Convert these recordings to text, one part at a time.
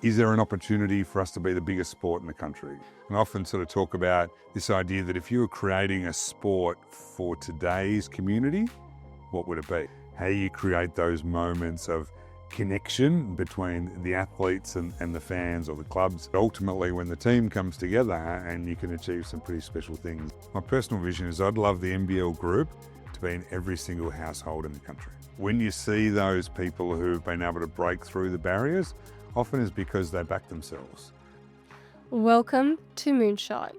is there an opportunity for us to be the biggest sport in the country? And I often sort of talk about this idea that if you were creating a sport for today's community, what would it be? How do you create those moments of connection between the athletes and the fans or the clubs? Ultimately, when the team comes together and you can achieve some pretty special things. My personal vision is I'd love the NBL group to be in every single household in the country. When you see those people who've been able to break through the barriers, often is because they back themselves. Welcome to Moonshot.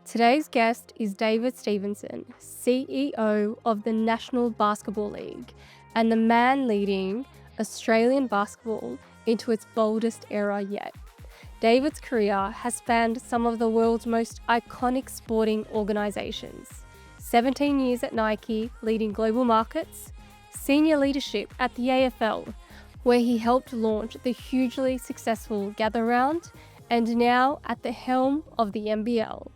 Today's guest is David Stevenson, CEO of the National Basketball League and the man leading Australian basketball into its boldest era yet. David's career has spanned some of the world's most iconic sporting organisations. 17 years at Nike leading global markets, senior leadership at the AFL, where he helped launch the hugely successful Gather Round, and now at the helm of the NBL.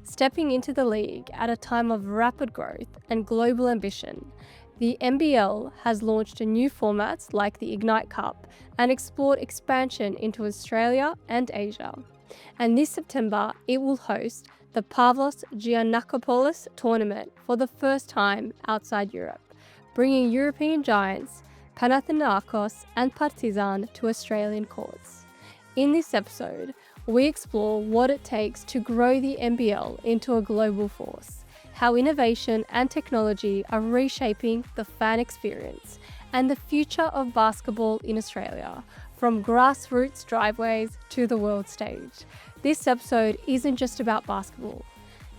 Stepping into the league at a time of rapid growth and global ambition, the NBL has launched new formats like the Ignite Cup and explored expansion into Australia and Asia. And this September, it will host the Pavlos Giannakopoulos tournament for the first time outside Europe, bringing European giants Panathinaikos and Partizan to Australian courts. In this episode, we explore what it takes to grow the NBL into a global force, how innovation and technology are reshaping the fan experience, and the future of basketball in Australia, from grassroots driveways to the world stage. This episode isn't just about basketball.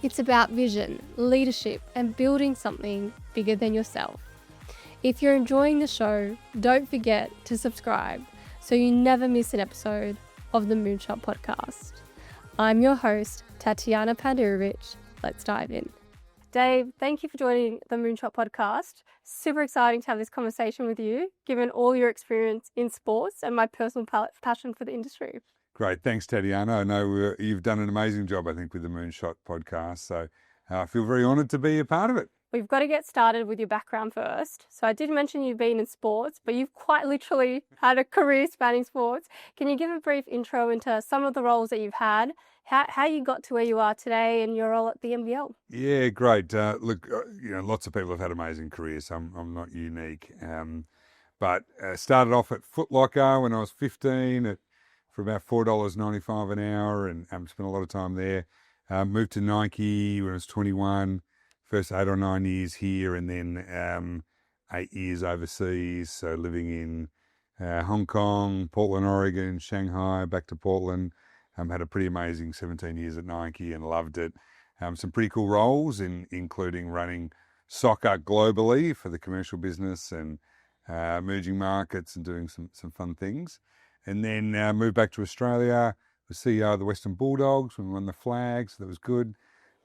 It's about vision, leadership, and building something bigger than yourself. If you're enjoying the show, don't forget to subscribe so you never miss an episode of the Moonshot podcast. I'm your host, Tatjana Pandurevic. Let's dive in. Dave, thank you for joining the Moonshot podcast. Super exciting to have this conversation with you, given all your experience in sports and my personal passion for the industry. Great. Thanks, Tatjana. I know you've done an amazing job, I think, with the Moonshot podcast. So I feel very honoured to be a part of it. We've got to get started with your background first. So I did mention you've been in sports, but you've quite literally had a career spanning sports. Can you give a brief intro into some of the roles that you've had, how you got to where you are today and your role at the NBL? Yeah, great. Look, lots of people have had amazing careers. So I'm not unique. But started off at Foot Locker when I was 15 for about $4.95 an hour and spent a lot of time there. Moved to Nike when I was 21. First 8 or 9 years here and then 8 years overseas. So living in Hong Kong, Portland, Oregon, Shanghai, back to Portland. Had a pretty amazing 17 years at Nike and loved it. Some pretty cool roles including running soccer globally for the commercial business and emerging markets and doing some fun things. And then moved back to Australia, was CEO of the Western Bulldogs when we won the flag, so that was good.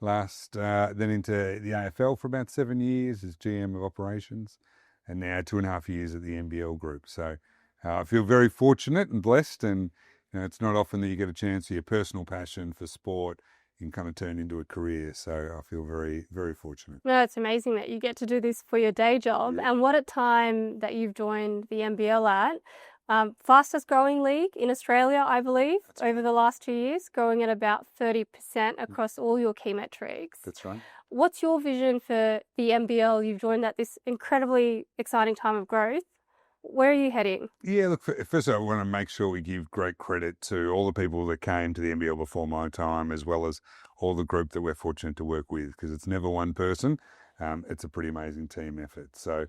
Then into the AFL for about 7 years as GM of operations, and now 2.5 years at the NBL group. So I feel very fortunate and blessed, and it's not often that you get a chance for your personal passion for sport and kind of turn into a career. So I feel very, very fortunate. No, it's amazing that you get to do this for your day job. Yeah. And what a time that you've joined the NBL at. Fastest growing league in Australia, I believe, over the last 2 years, growing at about 30% across all your key metrics. That's right. What's your vision for the NBL? You've joined at this incredibly exciting time of growth. Where are you heading? Yeah, look, first of all, I want to make sure we give great credit to all the people that came to the NBL before my time, as well as all the group that we're fortunate to work with, because it's never one person. It's a pretty amazing team effort. So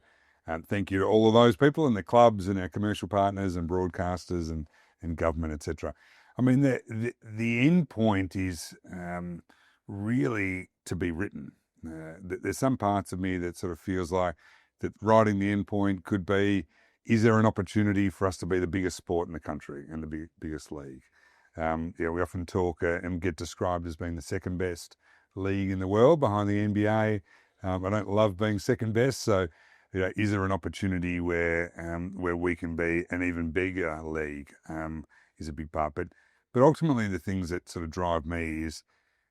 thank you to all of those people and the clubs and our commercial partners and broadcasters and government, etc. I mean, the end point is really to be written. There's some parts of me that sort of feels like that writing the end point could be, is there an opportunity for us to be the biggest sport in the country and the biggest league? We often talk and get described as being the second best league in the world behind the NBA. I don't love being second best, so is there an opportunity where we can be an even bigger league is a big part. But ultimately the things that sort of drive me is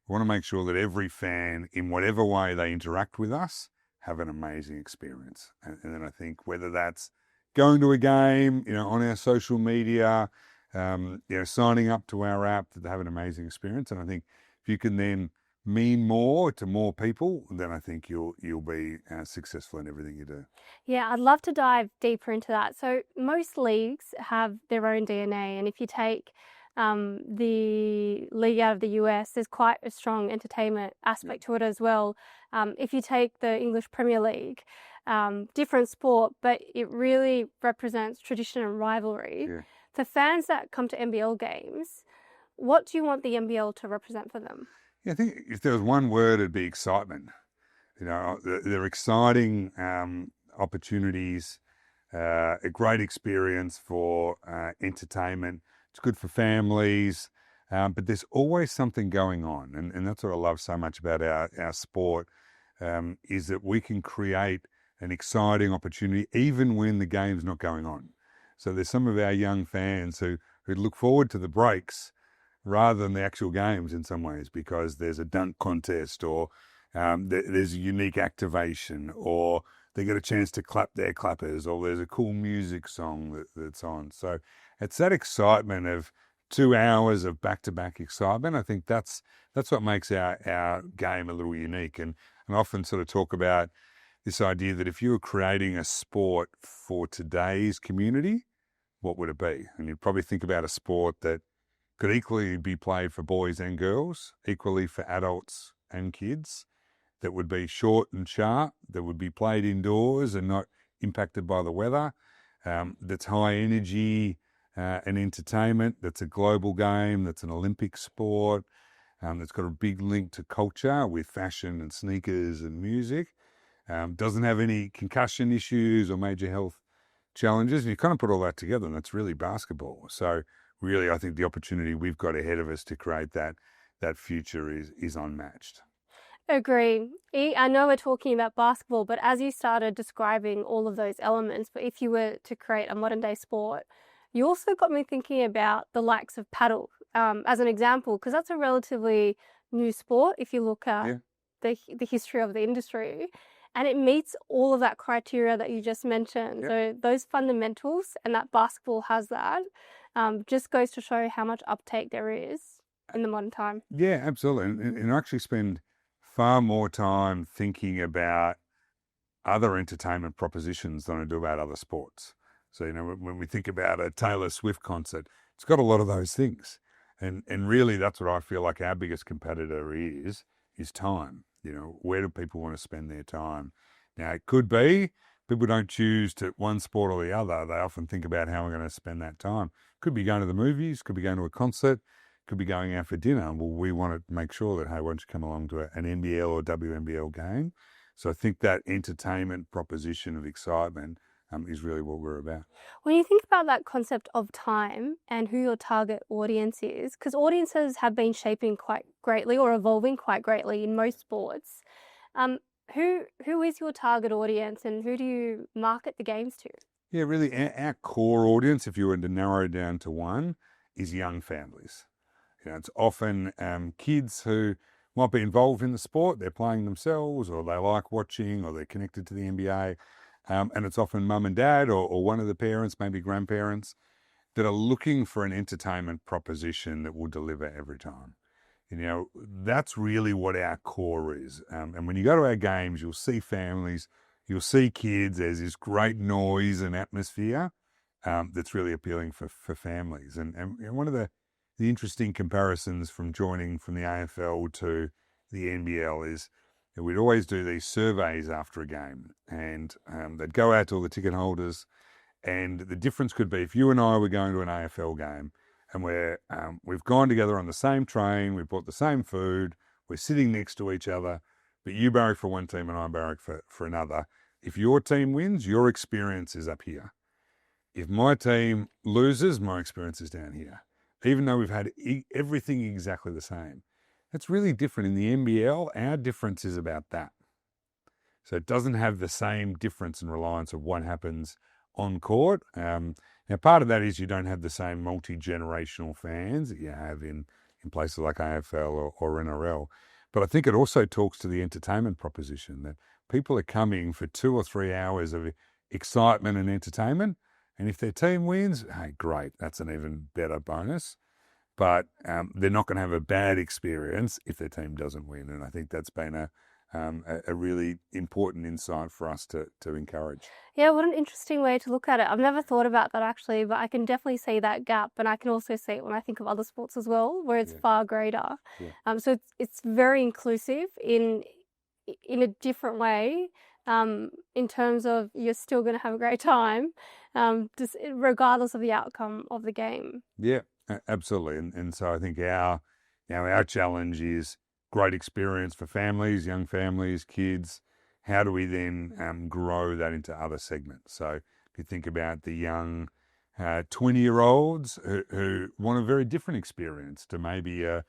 I want to make sure that every fan, in whatever way they interact with us, have an amazing experience. And then I think whether that's going to a game, on our social media, signing up to our app to have an amazing experience. And I think if you can then mean more to more people, then I think you'll be successful in everything you do. Yeah, I'd love to dive deeper into that. So most leagues have their own DNA, and if you take the league out of the US, there's quite a strong entertainment aspect to it as well. If you take the English Premier League, different sport, but it really represents tradition and rivalry. Yeah. For fans that come to NBL games, what do you want the NBL to represent for them? Yeah, I think if there was one word, it'd be excitement. They're exciting opportunities, a great experience for entertainment. It's good for families, but there's always something going on. And that's what I love so much about our sport, is that we can create an exciting opportunity even when the game's not going on. So there's some of our young fans who look forward to the breaks rather than the actual games in some ways, because there's a dunk contest, or there's a unique activation, or they get a chance to clap their clappers, or there's a cool music song that's on. So it's that excitement of 2 hours of back-to-back excitement. I think that's what makes our game a little unique. And I often sort of talk about this idea that if you were creating a sport for today's community, what would it be? And you'd probably think about a sport that could equally be played for boys and girls, equally for adults and kids, that would be short and sharp, that would be played indoors and not impacted by the weather, that's high energy and entertainment, that's a global game, that's an Olympic sport, that's got a big link to culture with fashion and sneakers and music, doesn't have any concussion issues or major health challenges. And you kind of put all that together, and that's really basketball. So really, I think the opportunity we've got ahead of us to create that future is unmatched. Agree. I know we're talking about basketball, but as you started describing all of those elements, but if you were to create a modern day sport, you also got me thinking about the likes of paddle as an example, because that's a relatively new sport if you look at the history of the industry, and it meets all of that criteria that you just mentioned. So those fundamentals, and that basketball has that, just goes to show how much uptake there is in the modern time. Yeah, absolutely. And I actually spend far more time thinking about other entertainment propositions than I do about other sports. So, when we think about a Taylor Swift concert, it's got a lot of those things. And really, that's what I feel like our biggest competitor is time. Where do people want to spend their time? Now, it could be people don't choose to one sport or the other. They often think about how we're going to spend that time. Could be going to the movies, could be going to a concert, could be going out for dinner. Well, we want to make sure that, hey, why don't you come along to an NBL or WNBL game? So I think that entertainment proposition of excitement is really what we're about. When you think about that concept of time and who your target audience is, because audiences have been shaping quite greatly or evolving quite greatly in most sports, who is your target audience, and who do you market the games to? Yeah, really, our core audience, if you were to narrow down to one, is young families. It's often kids who might be involved in the sport, they're playing themselves, or they like watching, or they're connected to the NBA. And it's often mum and dad or one of the parents, maybe grandparents, that are looking for an entertainment proposition that will deliver every time. That's really what our core is. And when you go to our games, you'll see families, you'll see kids. There's this great noise and atmosphere that's really appealing for families. And one of the interesting comparisons from joining from the AFL to the NBL is that we'd always do these surveys after a game, and they'd go out to all the ticket holders, and the difference could be if you and I were going to an AFL game and we've gone together on the same train, we've bought the same food, we're sitting next to each other, but you barrack for one team and I barrack for another. If your team wins, your experience is up here. If my team loses, my experience is down here. Even though we've had everything exactly the same. That's really different. In the NBL, our difference is about that. So it doesn't have the same difference and reliance of what happens on court. Now, part of that is you don't have the same multi-generational fans that you have in places like AFL or NRL. But I think it also talks to the entertainment proposition that people are coming for 2 or 3 hours of excitement and entertainment, And if their team wins, hey, great, that's an even better bonus. But they're not going to have a bad experience if their team doesn't win. And I think that's been a really important insight for us to encourage. Yeah, what an interesting way to look at it. I've never thought about that actually, but I can definitely see that gap, and I can also see it when I think of other sports as well, where it's far greater. So it's very inclusive in a different way, in terms of you're still going to have a great time, just regardless of the outcome of the game. Yeah, absolutely. And so I think our challenge is great experience for families, young families, kids. How do we then grow that into other segments? So if you think about the young 20-year-olds who want a very different experience to maybe a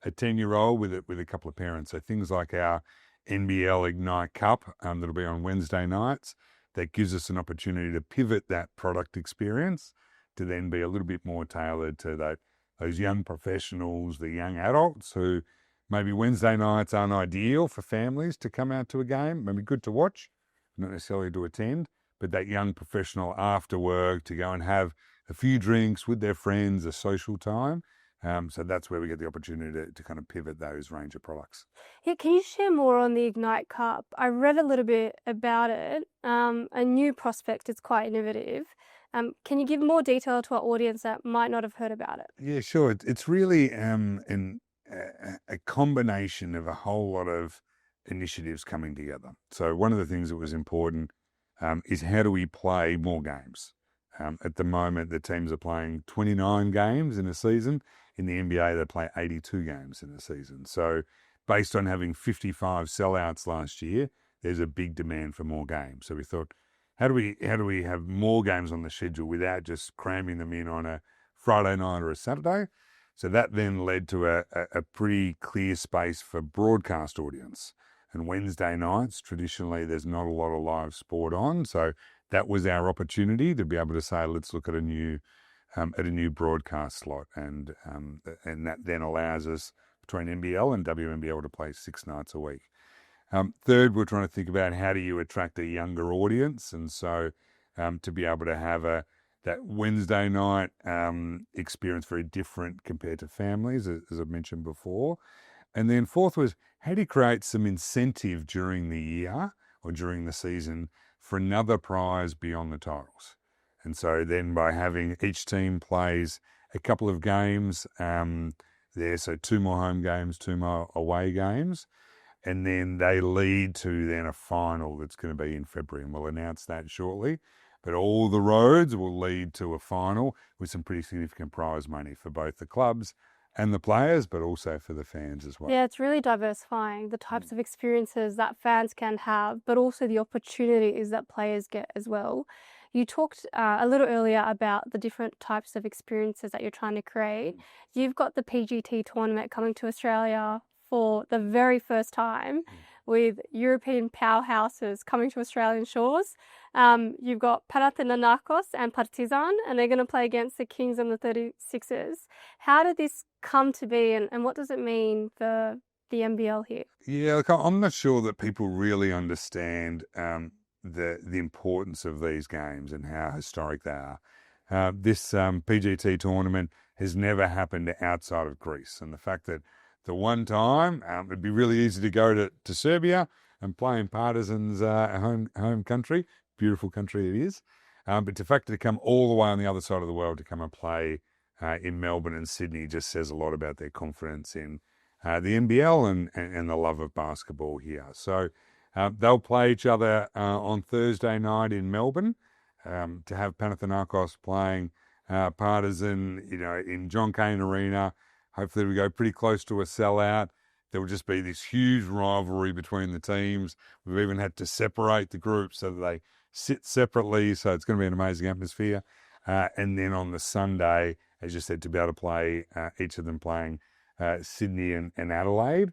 10-year-old with a couple of parents. So things like our NBL Ignite Cup that'll be on Wednesday nights, that gives us an opportunity to pivot that product experience to then be a little bit more tailored to those young professionals, the young adults who maybe Wednesday nights aren't ideal for families to come out to a game. Maybe good to watch, not necessarily to attend, but that young professional after work to go and have a few drinks with their friends, a social time. So that's where we get the opportunity to kind of pivot those range of products. Yeah, can you share more on the Ignite Cup? I read a little bit about it. A new prospect, it's quite innovative. Can you give more detail to our audience that might not have heard about it? Yeah, sure. It's really a combination of a whole lot of initiatives coming together. So one of the things that was important is how do we play more games? At the moment, the teams are playing 29 games in a season. In the NBA, they play 82 games in a season. So based on having 55 sellouts last year, there's a big demand for more games. So we thought, how do we have more games on the schedule without just cramming them in on a Friday night or a Saturday? So that then led to a pretty clear space for broadcast audience. And Wednesday nights, traditionally, there's not a lot of live sport on. So that was our opportunity to be able to say, let's look at a new broadcast slot. And that then allows us between NBL and WNBL to play 6 nights a week. Third, we're trying to think about how do you attract a younger audience. And so to be able to have that Wednesday night experience very different compared to families, as I've mentioned before. And then fourth was, how do you create some incentive during the year or during the season for another prize beyond the titles? And so then by having each team plays a couple of games there, so 2 more home games, 2 more away games, and then they lead to then a final that's going to be in February, and we'll announce that shortly. But all the roads will lead to a final with some pretty significant prize money for both the clubs and the players, but also for the fans as well. Yeah, it's really diversifying the types of experiences that fans can have, but also the opportunities that players get as well. You talked a little earlier about the different types of experiences that you're trying to create. You've got the PGT tournament coming to Australia for the very first time, with European powerhouses coming to Australian shores. You've got Panathinaikos and Partizan, and they're going to play against the Kings and the 36ers. How did this come to be, and what does it mean for the NBL here? Yeah, look, I'm not sure that people really understand the importance of these games and how historic they are. This PGT tournament has never happened outside of Greece, and the fact that the one time it'd be really easy to go to Serbia and play in Partizan's home country, beautiful country it is, but the fact to come all the way on the other side of the world to come and play in Melbourne and Sydney just says a lot about their confidence in the NBL and the love of basketball here. So they'll play each other on Thursday night in Melbourne. To have Panathinaikos playing Partizan, in John Cain Arena. Hopefully we go pretty close to a sellout. There will just be this huge rivalry between the teams. We've even had to separate the groups so that they sit separately. So it's going to be an amazing atmosphere. And then on the Sunday, as you said, to be able to play each of them playing Sydney and Adelaide,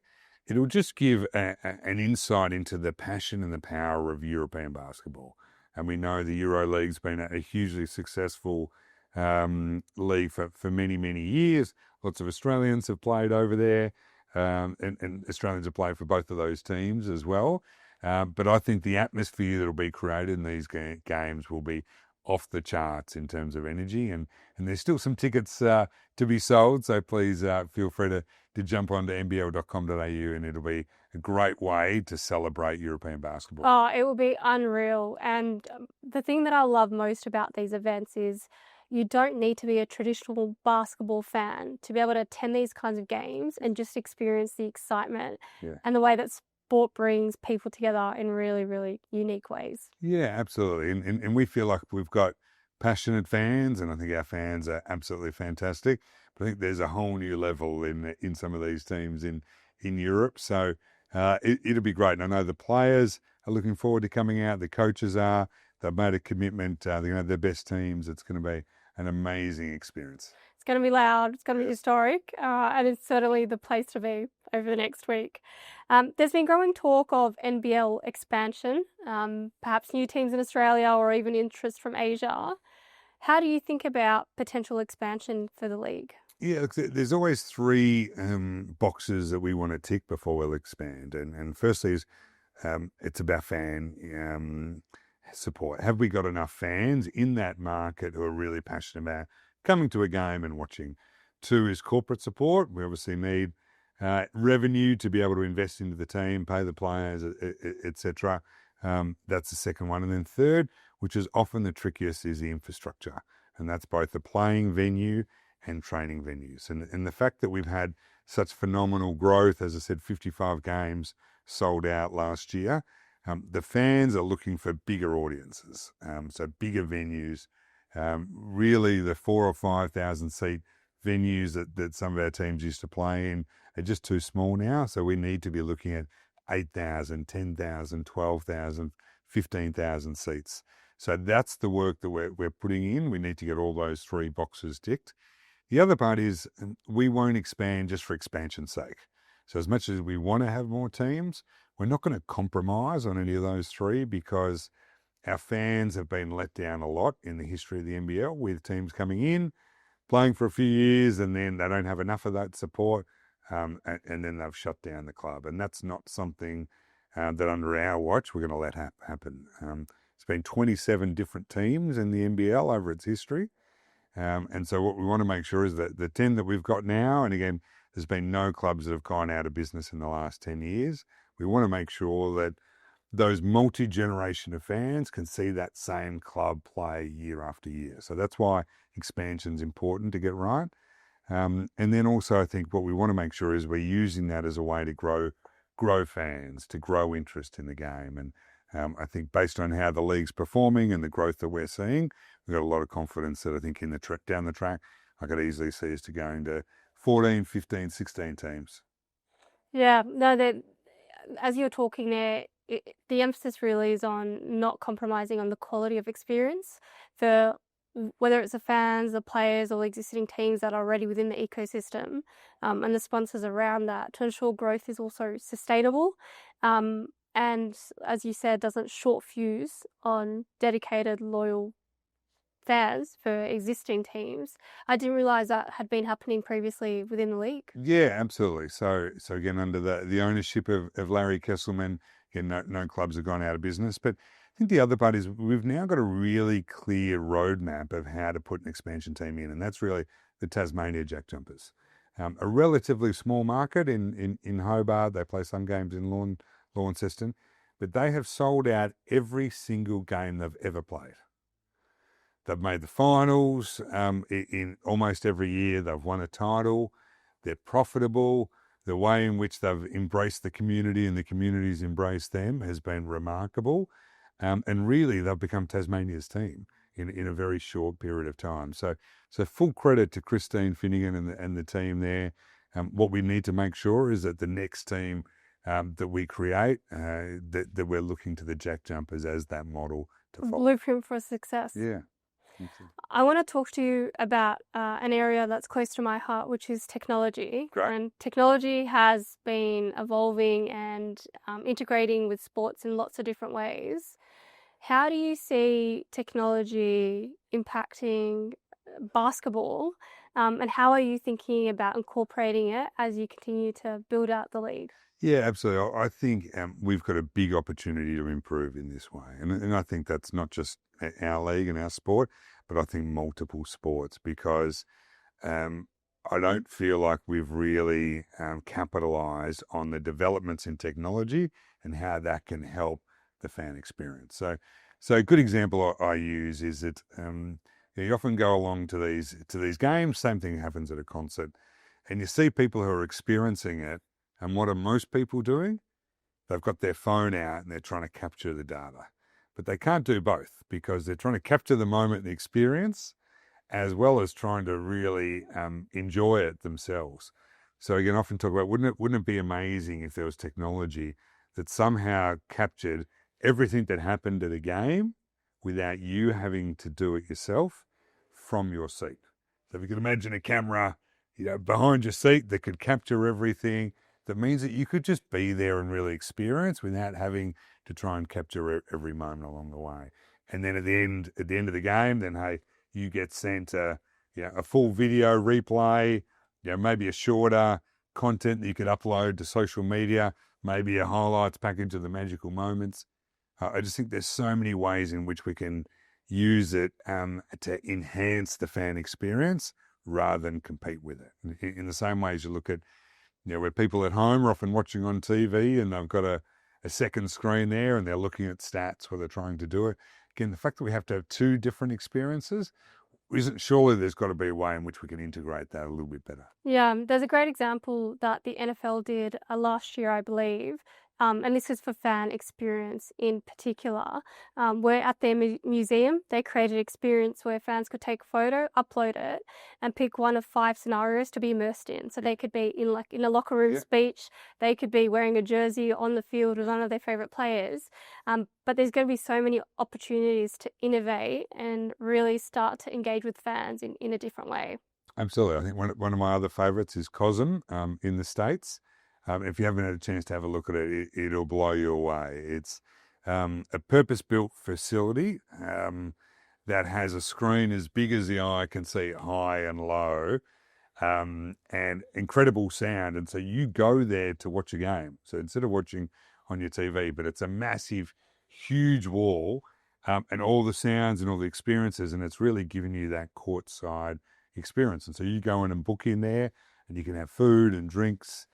it'll just give an insight into the passion and the power of European basketball. And we know the EuroLeague's been a hugely successful league for many, many years. Lots of Australians have played over there, and Australians have played for both of those teams as well. But I think the atmosphere that will be created in these games will be off the charts in terms of energy, and there's still some tickets to be sold, so please feel free to jump onto nbl.com.au, and it'll be a great way to celebrate European basketball. Oh, it will be unreal. And the thing that I love most about these events is you don't need to be a traditional basketball fan to be able to attend these kinds of games and just experience the excitement and the way that sport brings people together in really, really unique ways. Yeah, absolutely. And we feel like we've got passionate fans, and I think our fans are absolutely fantastic. But I think there's a whole new level in some of these teams in Europe. So it'll be great. And I know the players are looking forward to coming out. The coaches are. They've made a commitment. They're going to have their best teams. It's going to be an amazing experience. It's going to be loud. It's going to be historic. And it's certainly the place to be over the next week. There's been growing talk of NBL expansion, perhaps new teams in Australia or even interest from Asia. How do you think about potential expansion for the league? Yeah, look, there's always three boxes that we want to tick before we'll expand. And firstly is it's about fan support. Have we got enough fans in that market who are really passionate about coming to a game and watching? Two is corporate support. We obviously need revenue to be able to invest into the team, pay the players, etc. That's the second one. And then third, which is often the trickiest, is the infrastructure. And that's both the playing venue and training venues. And the fact that we've had such phenomenal growth, as I said, 55 games sold out last year, the fans are looking for bigger audiences, so bigger venues. Really, the 4,000 or 5,000 seat venues that some of our teams used to play in are just too small now. So we need to be looking at 8,000, 10,000, 12,000, 15,000 seats. So that's the work that we're putting in. We need to get all those three boxes ticked. The other part is we won't expand just for expansion's sake. So as much as we want to have more teams, we're not going to compromise on any of those three, because our fans have been let down a lot in the history of the NBL, with teams coming in, playing for a few years, and then they don't have enough of that support, and then they've shut down the club. And that's not something that under our watch we're going to let happen. It's been 27 different teams in the NBL over its history. And so what we want to make sure is that the 10 that we've got now, and again, there's been no clubs that have gone out of business in the last 10 years. We want to make sure that those multi-generation of fans can see that same club play year after year. So that's why expansion's important to get right. And then also I think what we want to make sure is we're using that as a way to grow fans, to grow interest in the game. And I think based on how the league's performing and the growth that we're seeing, we've got a lot of confidence that I think in the down the track, I could easily see us to going to 14, 15, 16 teams. Yeah, no, as you're talking there, the emphasis really is on not compromising on the quality of experience for whether it's the fans, the players, or the existing teams that are already within the ecosystem, and the sponsors around that, to ensure growth is also sustainable. And as you said, doesn't short fuse on dedicated, loyal fans for existing teams. I didn't realise that had been happening previously within the league. Yeah, absolutely. So again, under the ownership of Larry Kesselman, again, no clubs have gone out of business. But I think the other part is we've now got a really clear roadmap of how to put an expansion team in, and that's really the Tasmania Jack Jumpers. A relatively small market in Hobart. They play some games in Launceston, but they have sold out every single game they've ever played. They've made the finals in almost every year. They've won a title. They're profitable. The way in which they've embraced the community and the community's embraced them has been remarkable. And really, they've become Tasmania's team in a very short period of time. So full credit to Christine Finnegan and the team there. What we need to make sure is that the next team that we create, that we're looking to the Jack Jumpers as that model to follow. Blueprint for success. Yeah. I want to talk to you about an area that's close to my heart, which is technology. Great. And technology has been evolving and integrating with sports in lots of different ways. How do you see technology impacting basketball And how are you thinking about incorporating it as you continue to build out the league? Yeah, absolutely. I think we've got a big opportunity to improve in this way. And I think that's not just our league and our sport, but I think multiple sports, because I don't feel like we've really capitalized on the developments in technology and how that can help the fan experience. So a good example I use is that you often go along to these games. Same thing happens at a concert, and you see people who are experiencing it. And what are most people doing? They've got their phone out and they're trying to capture the data, but they can't do both, because they're trying to capture the moment, the experience, as well as trying to really enjoy it themselves. So you can often talk about, wouldn't it be amazing if there was technology that somehow captured everything that happened at a game without you having to do it yourself from your seat? So if you could imagine a camera, behind your seat that could capture everything, that means that you could just be there and really experience without having to try and capture every moment along the way. And then at the end of the game, then hey, you get sent a full video replay, maybe a shorter content that you could upload to social media, maybe a highlights package of the magical moments. I just think there's so many ways in which we can use it to enhance the fan experience rather than compete with it. In the same way as you look at, where people at home are often watching on TV and they've got a second screen there and they're looking at stats while they're trying to do it. Again, the fact that we have to have two different experiences, surely there's got to be a way in which we can integrate that a little bit better. Yeah, there's a great example that the NFL did last year, I believe. And this is for fan experience in particular, where at their museum, they created an experience where fans could take a photo, upload it, and pick one of 5 scenarios to be immersed in. So they could be in a locker room speech, they could be wearing a jersey on the field with one of their favorite players. But there's going to be so many opportunities to innovate and really start to engage with fans in a different way. Absolutely. I think one of my other favorites is COSM in the States. If you haven't had a chance to have a look at it, it'll blow you away. It's a purpose-built facility that has a screen as big as the eye can see, high and low, and incredible sound. And so you go there to watch a game. So instead of watching on your TV, but it's a massive, huge wall, and all the sounds and all the experiences, and it's really giving you that courtside experience. And so you go in and book in there, and you can have food and drinks.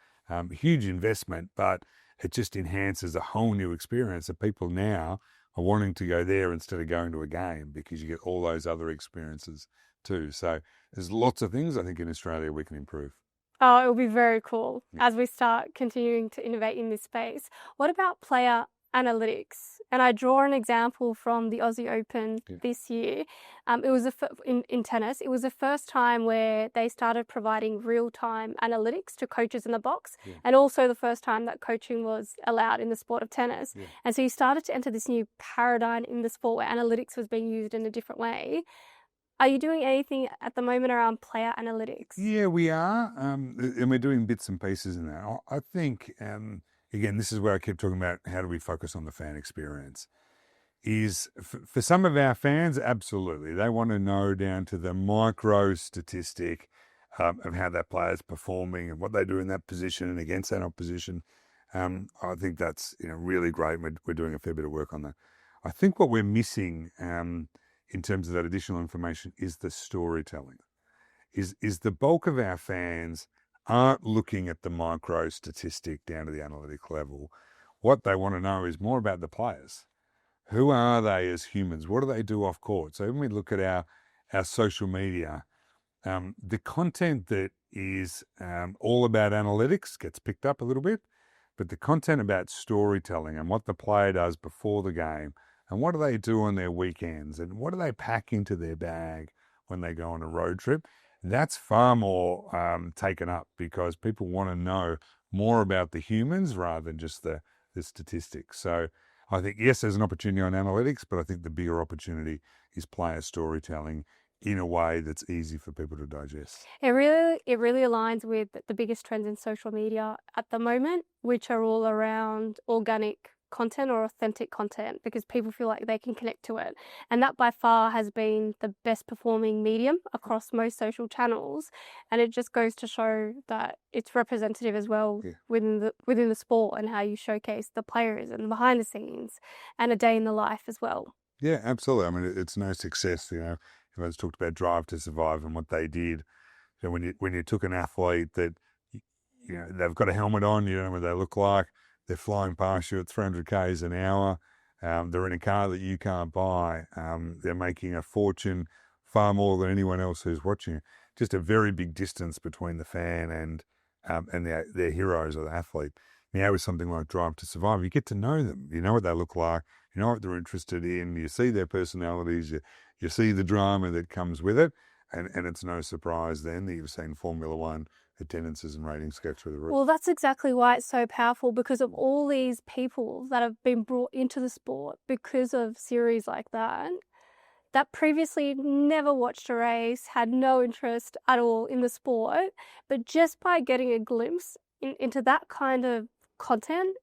Huge investment, but it just enhances a whole new experience that people now are wanting to go there instead of going to a game, because you get all those other experiences too. So there's lots of things I think in Australia we can improve. Oh, it will be very cool as we start continuing to innovate in this space. What about player analytics? And I draw an example from the Aussie Open this year. It was in tennis. It was the first time where they started providing real-time analytics to coaches in the box, and also the first time that coaching was allowed in the sport of tennis. And so you started to enter this new paradigm in the sport where analytics was being used in a different way. Are you doing anything at the moment around player analytics? Yeah, we are, and we're doing bits and pieces in that. I think, again, this is where I keep talking about how do we focus on the fan experience. Is for some of our fans, absolutely, they want to know down to the micro statistic of how that player is performing and what they do in that position and against that opposition. I think that's really great. We're doing a fair bit of work on that. I think what we're missing in terms of that additional information is the storytelling. Is the bulk of our fans aren't looking at the micro statistic down to the analytic level. What they want to know is more about the players. Who are they as humans? What do they do off court? So when we look at our social media, the content that is all about analytics gets picked up a little bit, but the content about storytelling and what the player does before the game and what do they do on their weekends and what do they pack into their bag when they go on a road trip, that's far more taken up, because people want to know more about the humans rather than just the statistics. So I think, yes, there's an opportunity on analytics, but I think the bigger opportunity is player storytelling in a way that's easy for people to digest. It really aligns with the biggest trends in social media at the moment, which are all around organic content or authentic content because people feel like they can connect to it. And that by far has been the best performing medium across most social channels. And it just goes to show that it's representative as well within the sport and how you showcase the players and the behind the scenes and a day in the life as well. Yeah, absolutely. I mean, it's no success, everyone's talked about Drive to Survive and what they did. So when you took an athlete that, they've got a helmet on, you don't know what they look like, they're flying past you at 300 k's an hour, they're in a car that you can't buy, they're making a fortune far more than anyone else who's watching. Just a very big distance between the fan and their heroes or the athlete. Now with something like Drive to Survive, you get to know them. You know what they look like, you know what they're interested in, you see their personalities, you see the drama that comes with it, and it's no surprise then that you've seen Formula One attendances and ratings go through the roof. Well, that's exactly why it's so powerful, because of all these people that have been brought into the sport because of series like that previously never watched a race, had no interest at all in the sport, but just by getting a glimpse into that kind of content,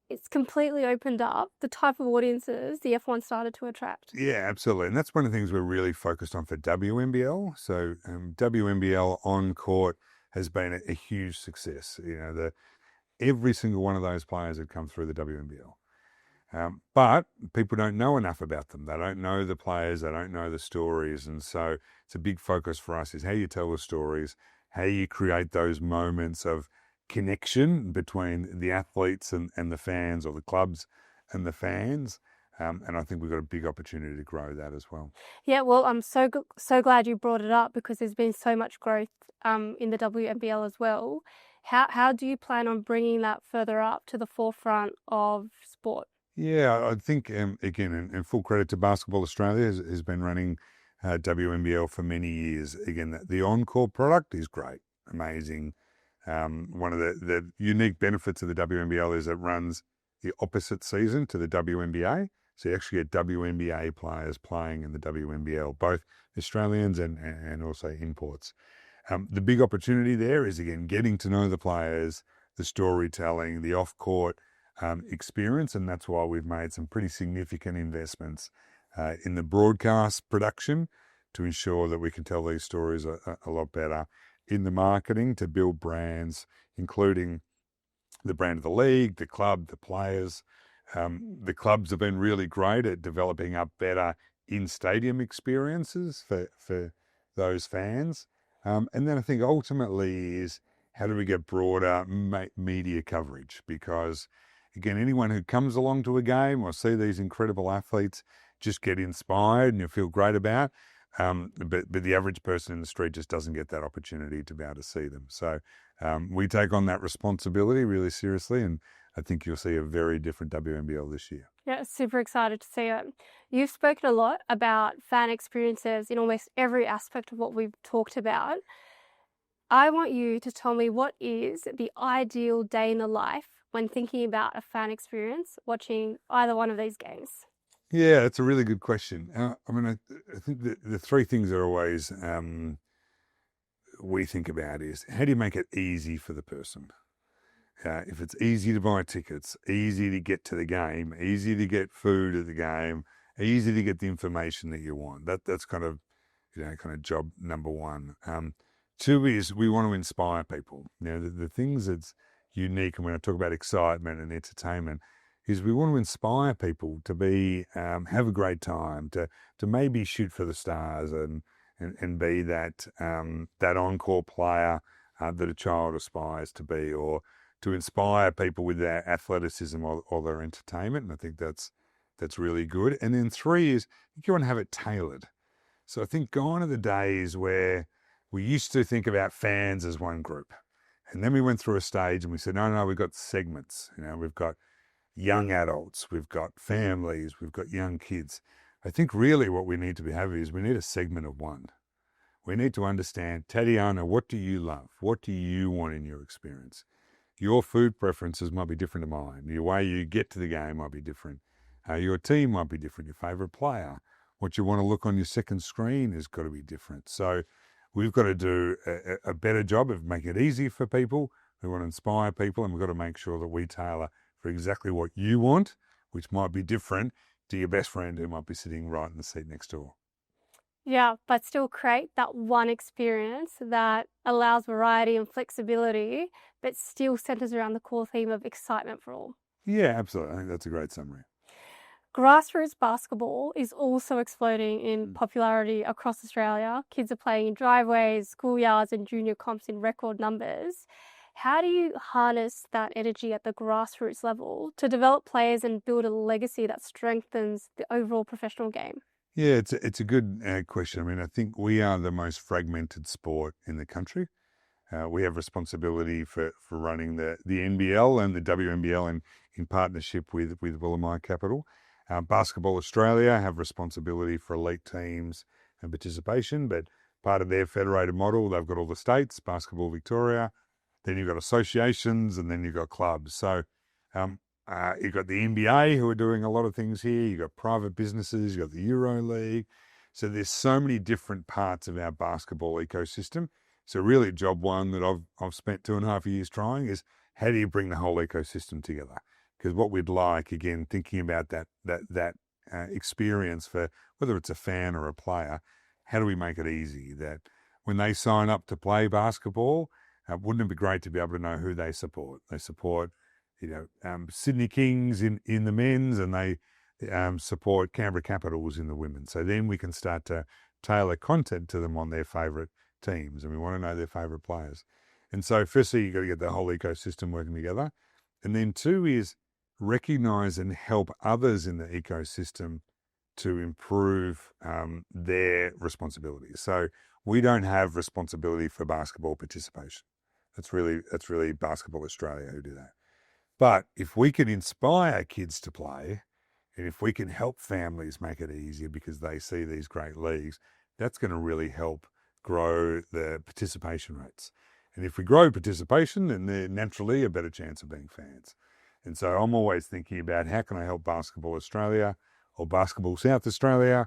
it's completely opened up the type of audiences the F1 started to attract. Yeah, absolutely. And that's one of the things we're really focused on for WNBL. So WNBL on court has been a huge success. Every single one of those players had come through the WNBL. But people don't know enough about them. They don't know the players. They don't know the stories. And so it's a big focus for us is how you tell the stories, how you create those moments of connection between the athletes and the fans, or the clubs and the fans. And I think we've got a big opportunity to grow that as well. Yeah, well, I'm so glad you brought it up, because there's been so much growth in the WNBL as well. How do you plan on bringing that further up to the forefront of sport? Yeah, I think, again, and full credit to Basketball Australia has been running WNBL for many years. Again, the on-court product is great, amazing. One of the unique benefits of the WNBL is it runs the opposite season to the WNBA. So you actually get WNBA players playing in the WNBL, both Australians and also imports. The big opportunity there is, again, getting to know the players, the storytelling, the off-court experience, and that's why we've made some pretty significant investments in the broadcast production to ensure that we can tell these stories a lot better, in the marketing to build brands, including the brand of the league, the club, the players. The clubs have been really great at developing up better in-stadium experiences for those fans. And then I think ultimately is, how do we get broader media coverage? Because, again, anyone who comes along to a game or see these incredible athletes just get inspired and you feel great about. But the average person in the street just doesn't get that opportunity to be able to see them. So we take on that responsibility really seriously, and I think you'll see a very different WNBL this year. Yeah, super excited to see it. You've spoken a lot about fan experiences in almost every aspect of what we've talked about. I want you to tell me, what is the ideal day in the life when thinking about a fan experience watching either one of these games? Yeah, that's a really good question. I think the three things that always we think about is, how do you make it easy for the person? If it's easy to buy tickets, easy to get to the game, easy to get food at the game, easy to get the information that you want. That's kind of job number one. Two is, we want to inspire people. The things that's unique, and when I talk about excitement and entertainment, is we want to inspire people to be have a great time, to maybe shoot for the stars and be that on-court player that a child aspires to be, or to inspire people with their athleticism or their entertainment. And I think that's really good. And then three is, you want to have it tailored. So I think gone are the days where we used to think about fans as one group. And then we went through a stage and we said, no, we've got segments. We've got young adults, we've got families, we've got young kids. I think really what we need to be having is, we need a segment of one. We need to understand, Tatjana, what do you love? What do you want in your experience? Your food preferences might be different to mine. Your way you get to the game might be different. Your team might be different. Your favourite player. What you want to look on your second screen has got to be different. So we've got to do a better job of making it easy for people. We want to inspire people, and we've got to make sure that we tailor for exactly what you want, which might be different to your best friend who might be sitting right in the seat next door. Yeah, but still create that one experience that allows variety and flexibility, but still centers around the core theme of excitement for all. Yeah, absolutely. I think that's a great summary. Grassroots basketball is also exploding in popularity across Australia. Kids are playing in driveways, schoolyards, and junior comps in record numbers. How do you harness that energy at the grassroots level to develop players and build a legacy that strengthens the overall professional game? Yeah, it's a good question. I mean, I think we are the most fragmented sport in the country. We have responsibility for running the NBL and the WNBL in partnership with Willamette Capital. Basketball Australia have responsibility for elite teams and participation, but part of their federated model, they've got all the states, Basketball Victoria, then you've got associations, and then you've got clubs. So you've got the NBA who are doing a lot of things here. You've got private businesses, you've got the Euro League. So there's so many different parts of our basketball ecosystem. So really job one that I've spent 2.5 years trying is how do you bring the whole ecosystem together? Because what we'd like, again, thinking about that experience for whether it's a fan or a player, how do we make it easy that when they sign up to play basketball, wouldn't it be great to be able to know who they support? They support, Sydney Kings in the men's, and they support Canberra Capitals in the women's. So then we can start to tailor content to them on their favourite teams, and we want to know their favourite players. And so firstly, you've got to get the whole ecosystem working together. And then two is recognise and help others in the ecosystem to improve their responsibilities. So we don't have responsibility for basketball participation. That's really Basketball Australia who do that. But if we can inspire kids to play, and if we can help families make it easier because they see these great leagues, that's going to really help grow the participation rates. And if we grow participation, then they're naturally a better chance of being fans. And so I'm always thinking about how can I help Basketball Australia or Basketball South Australia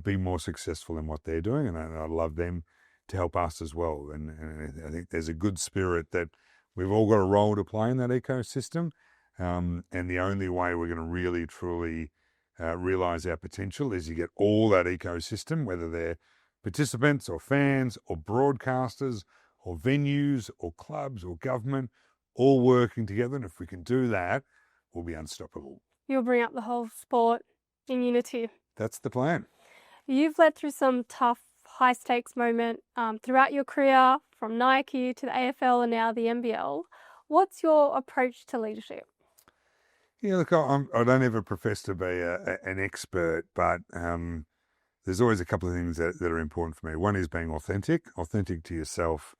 be more successful in what they're doing. And I love them to help us as well. And I think there's a good spirit that we've all got a role to play in that ecosystem. And the only way we're going to really, truly realise our potential is you get all that ecosystem, whether they're participants or fans or broadcasters or venues or clubs or government, all working together. And if we can do that, we'll be unstoppable. You'll bring up the whole sport in unity. That's the plan. You've led through some tough, high-stakes moment throughout your career, from Nike to the AFL and now the NBL. What's your approach to leadership? Yeah, look, I don't ever profess to be an expert, but there's always a couple of things that are important for me. One is being authentic to yourself,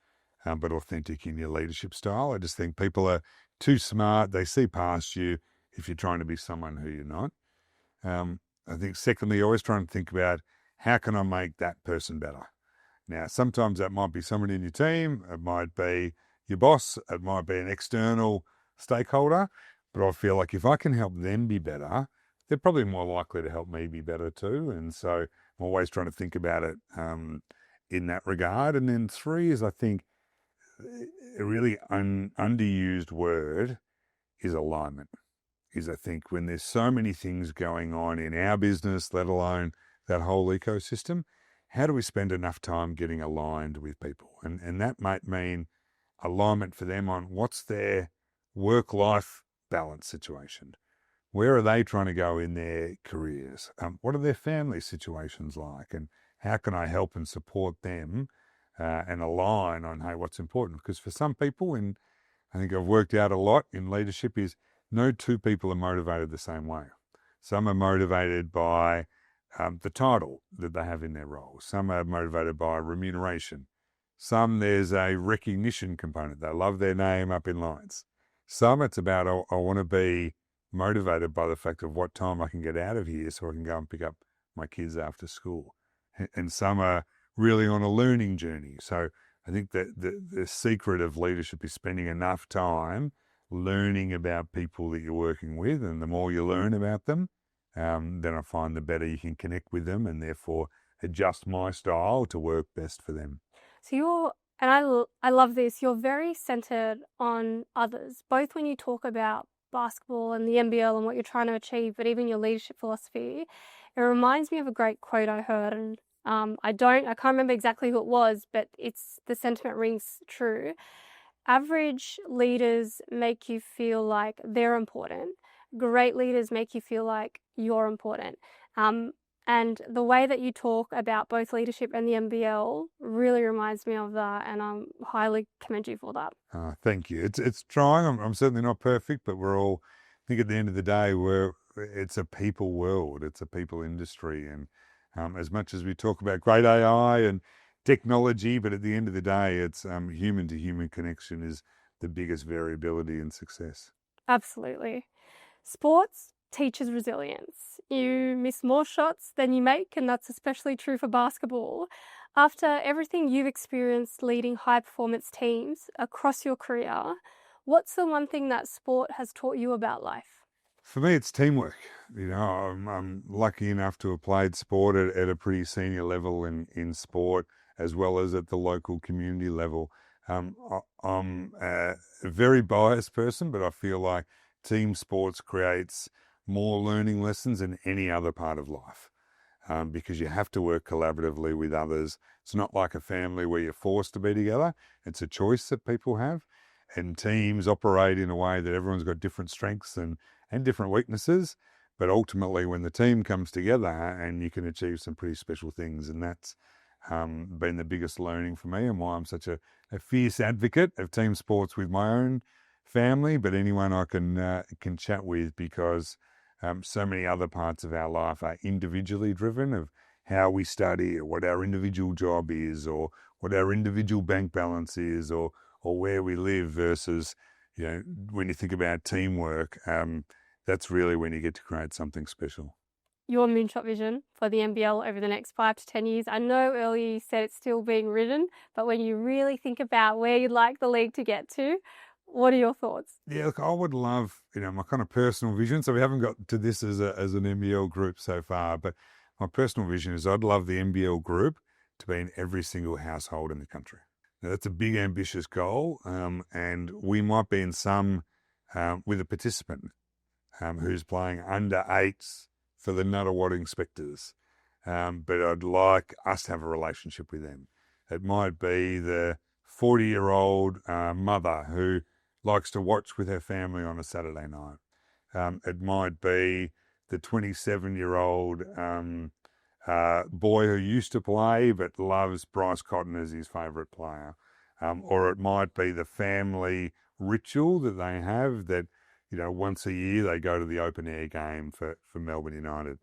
but authentic in your leadership style. I just think people are too smart. They see past you if you're trying to be someone who you're not. I think secondly, always trying to think about how can I make that person better? Now, sometimes that might be someone in your team. It might be your boss. It might be an external stakeholder. But I feel like if I can help them be better, they're probably more likely to help me be better too. And so I'm always trying to think about it in that regard. And then three is, I think, a really underused word is alignment. Is I think when there's so many things going on in our business, let alone that whole ecosystem, how do we spend enough time getting aligned with people? And that might mean alignment for them on what's their work-life balance situation. Where are they trying to go in their careers? What are their family situations like? And how can I help and support them and align on, hey, what's important? Because for some people, and I think I've worked out a lot in leadership, is no two people are motivated the same way. Some are motivated by the title that they have in their role. Some are motivated by remuneration. Some there's a recognition component. They love their name up in lights. Some it's about, I want to be motivated by the fact of what time I can get out of here so I can go and pick up my kids after school. And some are really on a learning journey. So I think that the secret of leadership is spending enough time learning about people that you're working with. And the more you learn about them, then I find the better you can connect with them and therefore adjust my style to work best for them. So I love this, you're very centered on others, both when you talk about basketball and the NBL and what you're trying to achieve, but even your leadership philosophy, it reminds me of a great quote I heard, and I can't remember exactly who it was, but the sentiment rings true. Average leaders make you feel like they're important. Great leaders make you feel like you're important. And the way that you talk about both leadership and the NBL really reminds me of that, and I highly commend you for that. Thank you. It's trying. I'm certainly not perfect, but we're all. I think at the end of the day, it's a people world. It's a people industry, and as much as we talk about great AI and technology, but at the end of the day, it's human to human connection is the biggest variability in success. Absolutely. Sports teaches resilience. You miss more shots than you make, and that's especially true for basketball. After everything you've experienced leading high performance teams across your career, what's the one thing that sport has taught you about life? For me, it's teamwork. I'm lucky enough to have played sport at a pretty senior level in sport, as well as at the local community level. I'm a very biased person, but I feel like team sports creates more learning lessons than any other part of life, because you have to work collaboratively with others. It's not like a family where you're forced to be together. It's a choice that people have, and teams operate in a way that everyone's got different strengths and different weaknesses. But ultimately, when the team comes together, and you can achieve some pretty special things, and that's been the biggest learning for me, and why I'm such a fierce advocate of team sports with my own family, but anyone I can chat with, because so many other parts of our life are individually driven, of how we study, or what our individual job is, or what our individual bank balance is, or where we live, versus, when you think about teamwork, that's really when you get to create something special. Your moonshot vision for the NBL over the next 5 to 10 years. I know earlier you said it's still being written, but when you really think about where you'd like the league to get to, what are your thoughts? Yeah, look, I would love, my kind of personal vision. So we haven't got to this as an NBL group so far, but my personal vision is I'd love the NBL group to be in every single household in the country. Now, that's a big, ambitious goal, and we might be in some with a participant who's playing under eights for the Nuttawading Spectres, but I'd like us to have a relationship with them. It might be the 40-year-old mother who likes to watch with her family on a Saturday night. It might be the 27-year-old boy who used to play but loves Bryce Cotton as his favourite player. Or it might be the family ritual that they have that, once a year they go to the open air game for Melbourne United.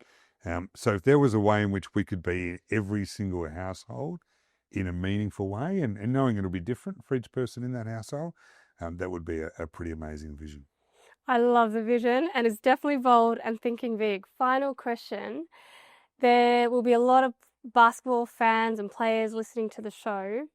So if there was a way in which we could be in every single household in a meaningful way, and knowing it'll be different for each person in that household, that would be a pretty amazing vision. I love the vision, and it's definitely bold and thinking big. Final question. There will be a lot of basketball fans and players listening to the show,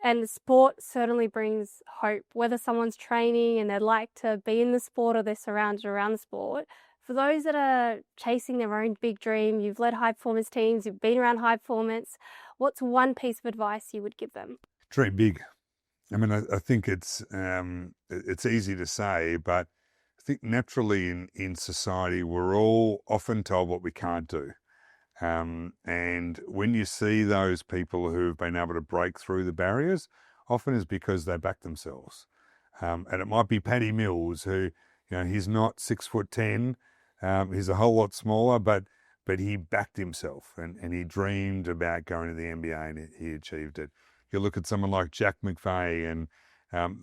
and the sport certainly brings hope. Whether someone's training and they'd like to be in the sport, or they're surrounded around the sport, for those that are chasing their own big dream, you've led high performance teams, you've been around high performance, what's one piece of advice you would give them? Dream big. I mean, I think it's easy to say, but I think naturally in society, we're all often told what we can't do. And when you see those people who've been able to break through the barriers, often is because they back themselves. And it might be Paddy Mills, who, he's not 6'10", he's a whole lot smaller, but he backed himself, and he dreamed about going to the NBA, and he achieved it. You look at someone like Jack McVeigh, and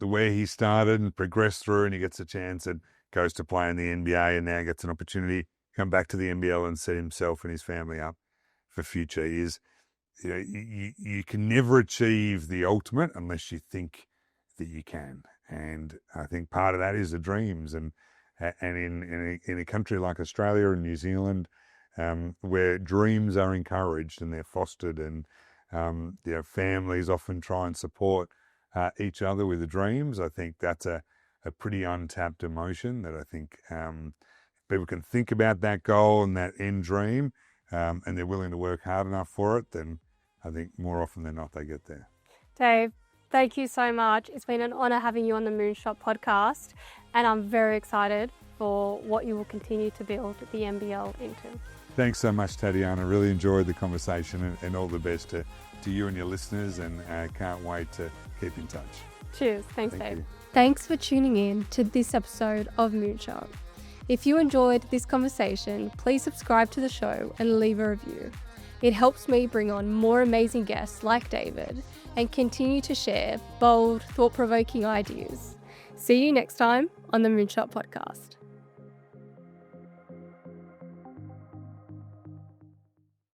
the way he started and progressed through, and he gets a chance and goes to play in the NBA, and now gets an opportunity to come back to the NBL and set himself and his family up for future. Is, you can never achieve the ultimate unless you think that you can. And I think part of that is the dreams. And in a country like Australia and New Zealand, where dreams are encouraged and they're fostered, and families often try and support each other with the dreams, I think that's a pretty untapped emotion that I think people can think about that goal and that end dream, and they're willing to work hard enough for it, then I think more often than not they get there. Dave, thank you so much. It's been an honour having you on the Moonshot podcast, and I'm very excited for what you will continue to build the NBL into. Thanks so much, Tatjana. Really enjoyed the conversation, and all the best to you and your listeners, and can't wait to keep in touch. Cheers. Thanks, Thank Dave. you. Thanks for tuning in to this episode of Moonshot. If you enjoyed this conversation, please subscribe to the show and leave a review. It helps me bring on more amazing guests like David and continue to share bold, thought-provoking ideas. See you next time on the Moonshot Podcast.